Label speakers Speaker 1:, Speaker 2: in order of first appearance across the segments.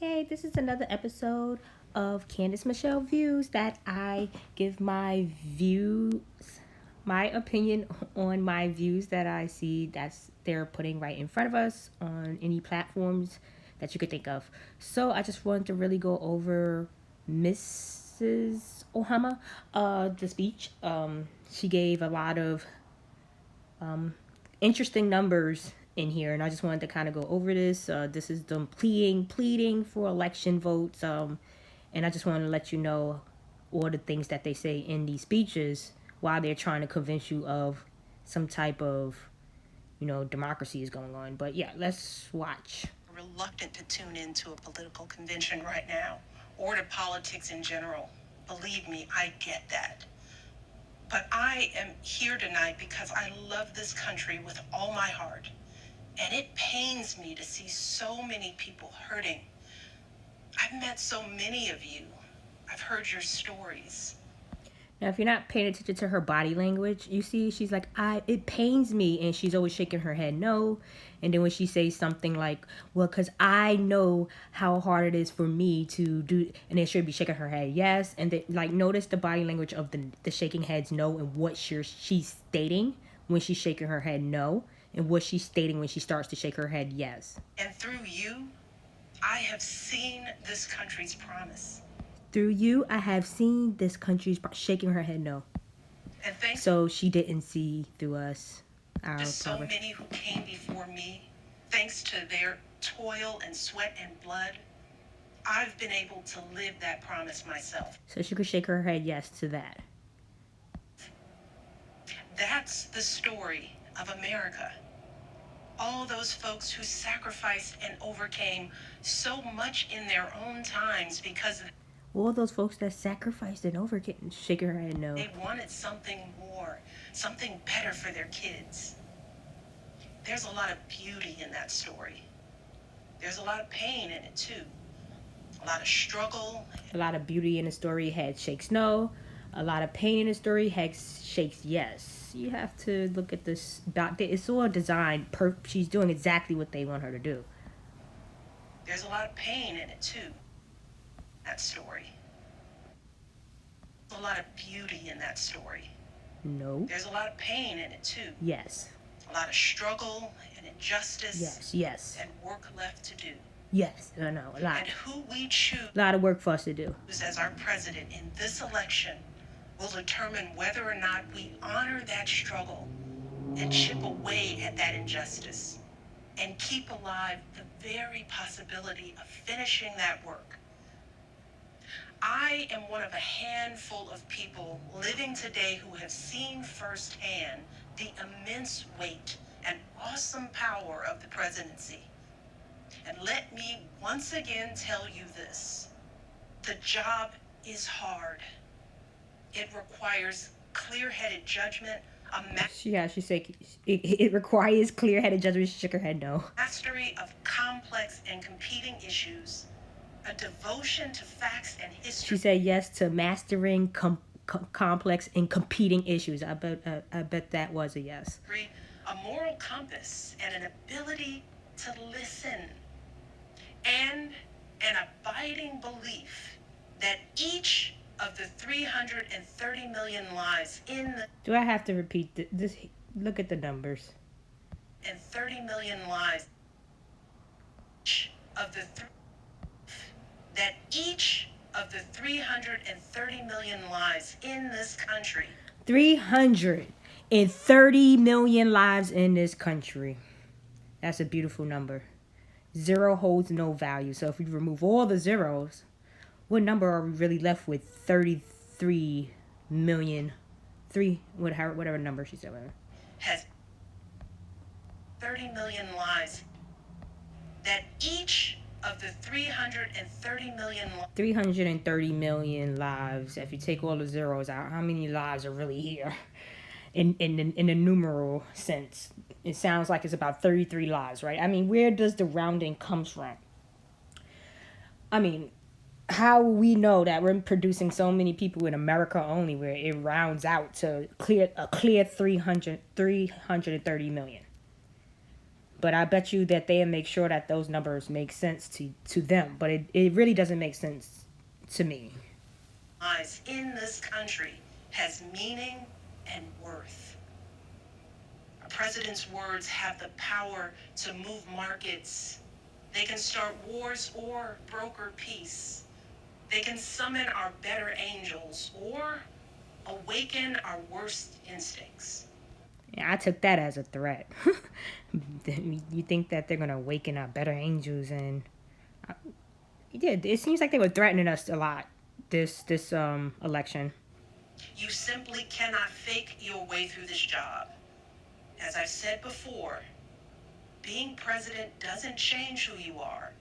Speaker 1: Hey, this is another episode of Candice Michelle Views that I give my views, my opinion on my views that I see that's they're putting right in front of us on any platforms that you could think of. So I just wanted to really go over Mrs. Ohama, the speech. She gave a lot of interesting numbers in here, and I just wanted to kind of go over this. This is them pleading for election votes, and I just wanted to let you know all the things that they say in these speeches while they're trying to convince you of some type of, democracy is going on. But yeah, let's watch.
Speaker 2: Reluctant to tune into a political convention right now or to politics in general. Believe me, I get that. But I am here tonight because I love this country with all my heart. And it pains me to see so many people hurting. I've met so many of you. I've heard your stories.
Speaker 1: Now, if you're not paying attention to her body language, you see she's like, it pains me, and she's always shaking her head no. And then when she says something like, well, because I know how hard it is for me to do, and then she'll be shaking her head yes. And then, notice the body language of the shaking heads no and what she's stating when she's shaking her head no, and what she's stating when she starts to shake her head yes.
Speaker 2: And through you, I have seen this country's promise.
Speaker 1: Through you, I have seen this country's shaking her head no.
Speaker 2: And thanks.
Speaker 1: So she didn't see through us.
Speaker 2: Just so many who came before me, thanks to their toil and sweat and blood, I've been able to live that promise myself.
Speaker 1: So she could shake her head yes to that.
Speaker 2: That's the story of America. All those folks who sacrificed and overcame so much in their own times because
Speaker 1: all those folks that sacrificed and overcame, shake her head no.
Speaker 2: They wanted something more, something better for their kids. There's a lot of beauty in that story. There's a lot of pain in it too. A lot of struggle.
Speaker 1: A lot of beauty in the story, head shakes no. A lot of pain in the story, head shakes yes. You have to look at this. It's all designed. She's doing exactly what they want her to do.
Speaker 2: There's a lot of pain in it too. That story. There's a lot of beauty in that story.
Speaker 1: No.
Speaker 2: There's a lot of pain in it too.
Speaker 1: Yes.
Speaker 2: A lot of struggle and injustice.
Speaker 1: Yes.
Speaker 2: And work left to do.
Speaker 1: Yes, I know, a lot.
Speaker 2: And who we choose.
Speaker 1: A lot of work for us to do.
Speaker 2: As our president in this election will determine whether or not we honor that struggle and chip away at that injustice and keep alive the very possibility of finishing that work. I am one of a handful of people living today who have seen firsthand the immense weight and awesome power of the presidency. And let me once again tell you this. The job is hard. It requires clear-headed judgment.
Speaker 1: She said it requires clear-headed judgment. She shook her head no.
Speaker 2: Mastery of complex and competing issues. A devotion to facts and history.
Speaker 1: She said yes to mastering complex and competing issues. I bet that was a yes.
Speaker 2: A moral compass and an ability to listen. And an abiding belief that each of the 330 million lives in the...
Speaker 1: Do I have to repeat this? Look at the numbers.
Speaker 2: And 30 million lives. Each of the... that each of the 330 million lives in this country. 330 million lives in this country. That's a beautiful number. Zero holds no value. So if we remove all the zeros, what number are we really left with? 33 million. Whatever number she said. Has 30 million lives. That each of the 330
Speaker 1: million lives. If you take all the zeros out, how many lives are really here? In the numeral sense, it sounds like it's about 33 lives, right? I mean, where does the rounding comes from? I mean, how we know that we're producing so many people in America only, where it rounds out to a clear 330 million.
Speaker 2: But I bet you that they'll make sure that those numbers make sense to them. But it really doesn't make sense to me.
Speaker 3: Lives in this country has meaning and worth. A president's words have the power to move markets. They can start wars or broker peace. They can summon our better angels or awaken our worst instincts.
Speaker 2: Yeah, I took that as a threat. You think that they're gonna awaken our better angels, and yeah, it seems like they were threatening us a lot this election.
Speaker 3: You simply cannot fake your way through this job. As I've said before, being president doesn't change who you are.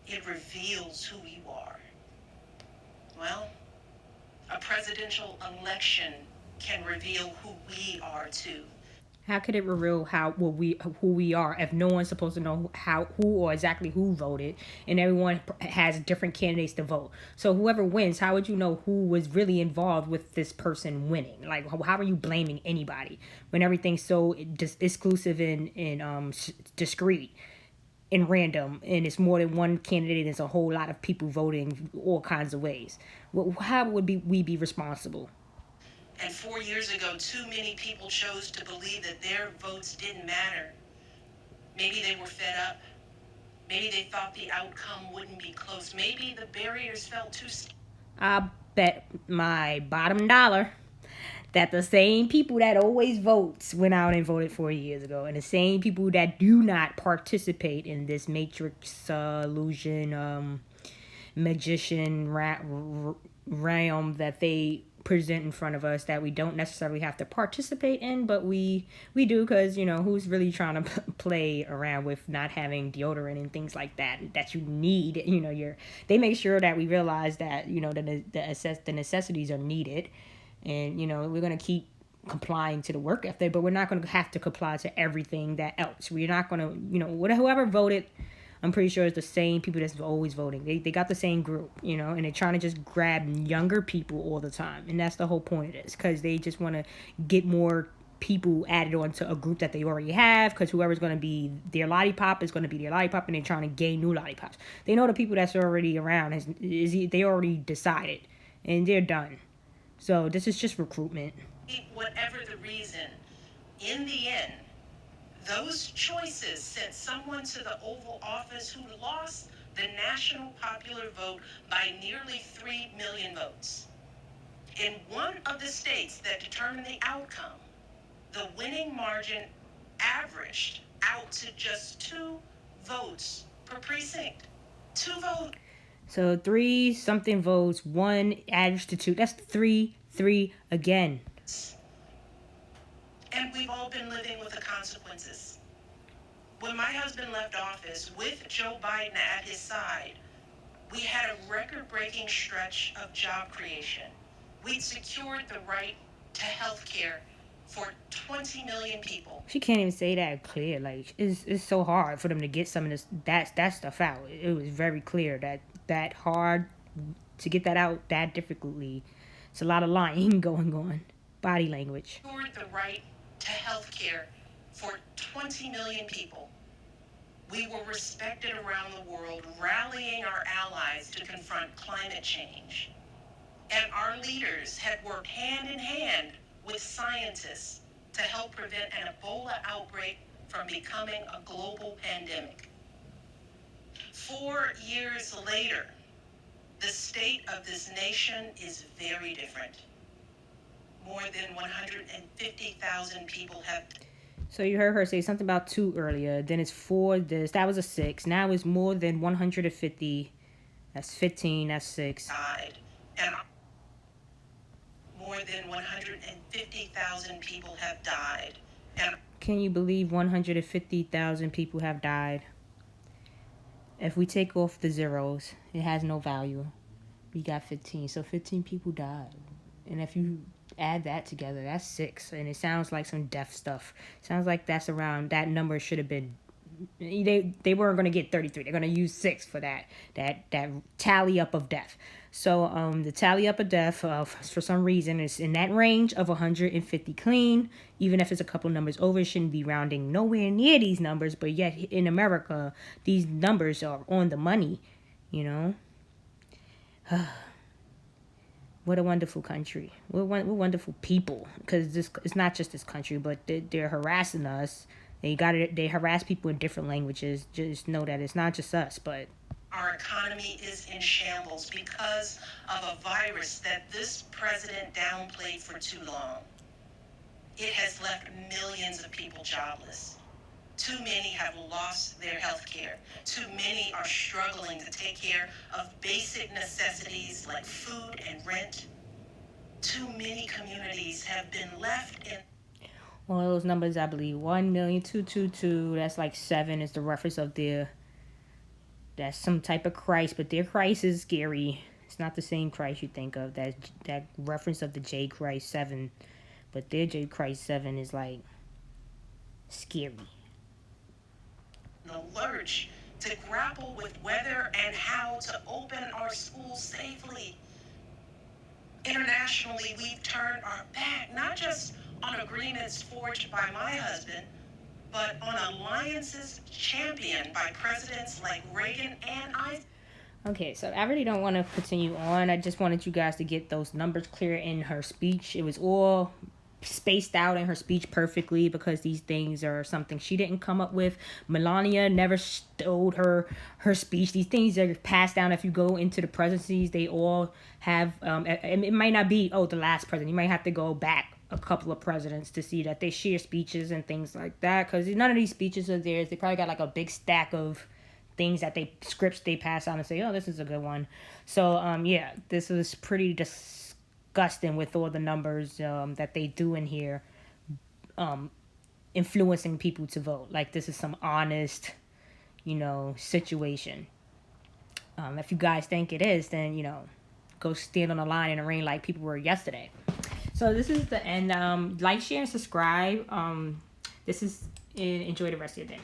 Speaker 3: It reveals who you are. Well, a presidential election can reveal who we are too.
Speaker 2: How could it reveal who we are if no one's supposed to know who or exactly who voted, and everyone has different candidates to vote? So whoever wins, how would you know who was really involved with this person winning? Like, how are you blaming anybody when everything's so exclusive and discreet and random, and it's more than one candidate? There's a whole lot of people voting all kinds of ways. How would we be responsible?
Speaker 3: And 4 years ago, too many people chose to believe that their votes didn't matter. Maybe they were fed up. Maybe they thought the outcome wouldn't be close. Maybe the barriers felt too steep.
Speaker 2: I bet my bottom dollar that the same people that always votes went out and voted 4 years ago, and the same people that do not participate in this matrix illusion magician realm that they present in front of us, that we don't necessarily have to participate in, but we do, because who's really trying to play around with not having deodorant and things like that you need. They make sure that we realize that the necessities are needed, and we're going to keep complying to the work ethic, but we're not going to have to comply to everything that else. We're not going to whoever voted, I'm pretty sure it's the same people that's always voting. They got the same group, and they're trying to just grab younger people all the time. And that's the whole point of this, because they just want to get more people added onto a group that they already have, because whoever's going to be their lollipop is going to be their lollipop, and they're trying to gain new lollipops. They know the people that's already around they already decided, and they're done. So this is just recruitment.
Speaker 3: Whatever the reason, in the end, those choices sent someone to the Oval Office who lost the national popular vote by nearly 3 million votes. In one of the states that determined the outcome, the winning margin averaged out to just 2 votes per precinct. 2 votes.
Speaker 2: So 3 something votes, 1 averaged to 2. That's 3 again.
Speaker 3: And we've all been living with the consequences. When my husband left office with Joe Biden at his side, we had a record-breaking stretch of job creation. We'd secured the right to health care for 20 million people.
Speaker 2: She can't even say that clear. Like, it's so hard for them to get some of that stuff out. It was very clear that hard to get that out that difficultly. It's a lot of lying going on. Body language.
Speaker 3: Secured the right to health care for 20 million people. We were respected around the world, rallying our allies to confront climate change. And our leaders had worked hand in hand with scientists to help prevent an Ebola outbreak from becoming a global pandemic. 4 years later, the state of this nation is very different. More than 150,000 people have.
Speaker 2: So you heard her say something about 2 earlier. Then it's 4. That was a 6. Now it's more than 150. That's 15. That's 6.
Speaker 3: Died, and more than 150,000 people have died. And
Speaker 2: can you believe 150,000 people have died? If we take off the zeros, it has no value. We got 15. So 15 people died. And if you add that together, that's 6. And it sounds like some death stuff. Sounds like that number should have been they weren't going to get 33. They're going to use 6 for that tally up of death. So the tally up of death for some reason is in that range of 150 clean. Even if it's a couple numbers over, it shouldn't be rounding nowhere near these numbers. But yet in America, these numbers are on the money, you know. What a wonderful country. We're wonderful people. Because it's not just this country, but they're harassing us. They harass people in different languages. Just know that it's not just us, but
Speaker 3: our economy is in shambles because of a virus that this president downplayed for too long. It has left millions of people jobless. Too many have lost their health care. Too many are struggling to take care of basic necessities like food and rent. Too many communities have been left in...
Speaker 2: One of those numbers, I believe, 1,222,222. That's like 7 is the reference of that's some type of Christ, but their Christ is scary. It's not the same Christ you think of. That reference of the J Christ 7, but their J Christ 7 is like scary.
Speaker 3: The lurch to grapple with whether and how to open our schools safely. Internationally, we've turned our back, not just on agreements forged by my husband, but on alliances championed by presidents like Reagan and Eisenhower.
Speaker 2: Okay, so I really don't want to continue on. I just wanted you guys to get those numbers clear in her speech. It was all spaced out in her speech perfectly because these things are something she didn't come up with. Melania never stole her speech. These things are passed down. If you go into the presidencies, they all have, it might not be, the last president. You might have to go back a couple of presidents to see that they share speeches and things like that, because none of these speeches are theirs. They probably got like a big stack of things that scripts they pass on and say, this is a good one. So yeah, this is pretty disgusting with all the numbers that they do in here, influencing people to vote. Like, this is some honest, situation. If you guys think it is, then go stand on the line in the rain like people were yesterday. So this is the end. Like, share, and subscribe. Enjoy the rest of your day.